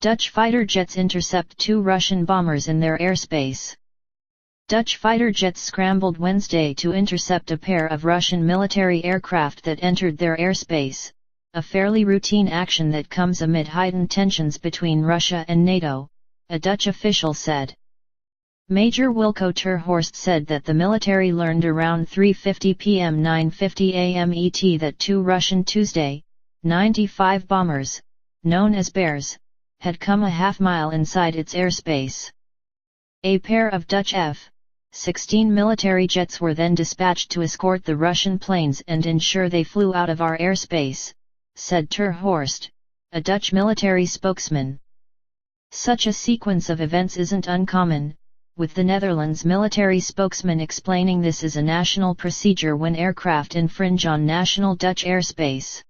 Dutch fighter jets intercept 2 Russian bombers in their airspace. Dutch fighter jets scrambled Wednesday to intercept a pair of Russian military aircraft that entered their airspace, a fairly routine action that comes amid heightened tensions between Russia and NATO, a Dutch official said. Major Wilco ter Horst said that the military learned around 3:50 p.m. 9:50 a.m. ET that 2 Russian Tuesday, 95 bombers, known as Bears, had come a half-mile inside its airspace. A pair of Dutch F-16 military jets were then dispatched to escort the Russian planes and ensure they flew out of our airspace, said ter Horst, a Dutch military spokesman. Such a sequence of events isn't uncommon, with the Netherlands military spokesman explaining this is a national procedure when aircraft infringe on national Dutch airspace.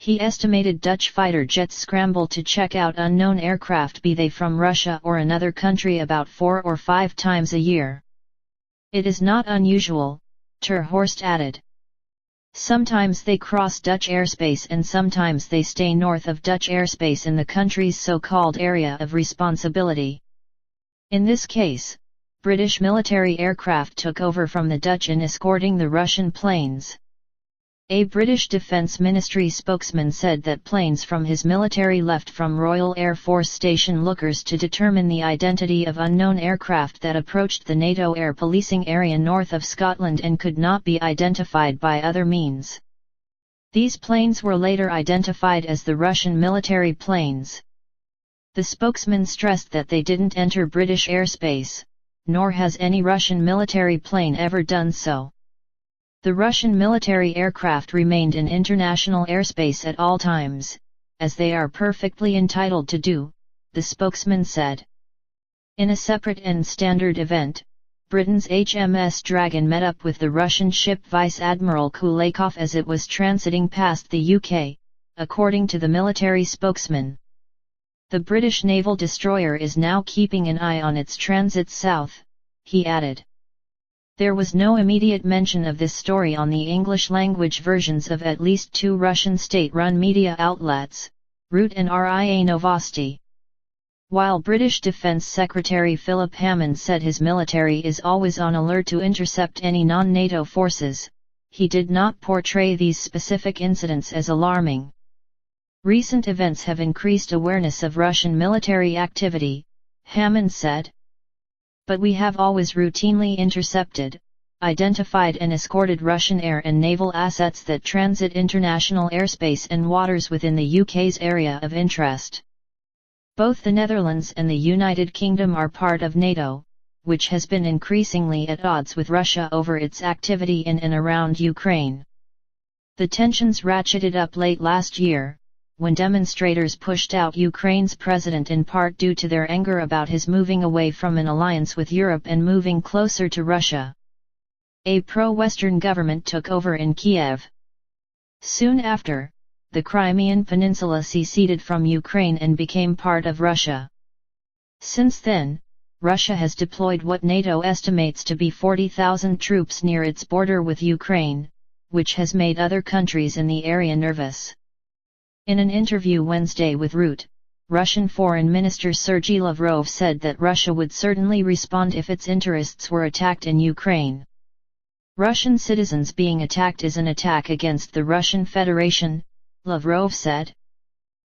He estimated Dutch fighter jets scramble to check out unknown aircraft, be they from Russia or another country, about 4 or 5 times a year. It is not unusual, ter Horst added. Sometimes they cross Dutch airspace and sometimes they stay north of Dutch airspace in the country's so-called area of responsibility. In this case, British military aircraft took over from the Dutch in escorting the Russian planes. A British Defence Ministry spokesman said that planes from his military left from Royal Air Force Station Lookers to determine the identity of unknown aircraft that approached the NATO air policing area north of Scotland and could not be identified by other means. These planes were later identified as the Russian military planes. The spokesman stressed that they didn't enter British airspace, nor has any Russian military plane ever done so. The Russian military aircraft remained in international airspace at all times, as they are perfectly entitled to do, the spokesman said. In a separate and standard event, Britain's HMS Dragon met up with the Russian ship Vice Admiral Kulakov as it was transiting past the UK, according to the military spokesman. The British naval destroyer is now keeping an eye on its transit south, he added. There was no immediate mention of this story on the English-language versions of at least 2 Russian state-run media outlets, RUT and RIA Novosti. While British Defence Secretary Philip Hammond said his military is always on alert to intercept any non-NATO forces, he did not portray these specific incidents as alarming. Recent events have increased awareness of Russian military activity, Hammond said. But we have always routinely intercepted, identified and escorted Russian air and naval assets that transit international airspace and waters within the UK's area of interest. Both the Netherlands and the United Kingdom are part of NATO, which has been increasingly at odds with Russia over its activity in and around Ukraine. The tensions ratcheted up late last year, when demonstrators pushed out Ukraine's president in part due to their anger about his moving away from an alliance with Europe and moving closer to Russia. A pro-Western government took over in Kiev. Soon after, the Crimean Peninsula seceded from Ukraine and became part of Russia. Since then, Russia has deployed what NATO estimates to be 40,000 troops near its border with Ukraine, which has made other countries in the area nervous. In an interview Wednesday with RUT, Russian Foreign Minister Sergei Lavrov said that Russia would certainly respond if its interests were attacked in Ukraine. Russian citizens being attacked is an attack against the Russian Federation, Lavrov said.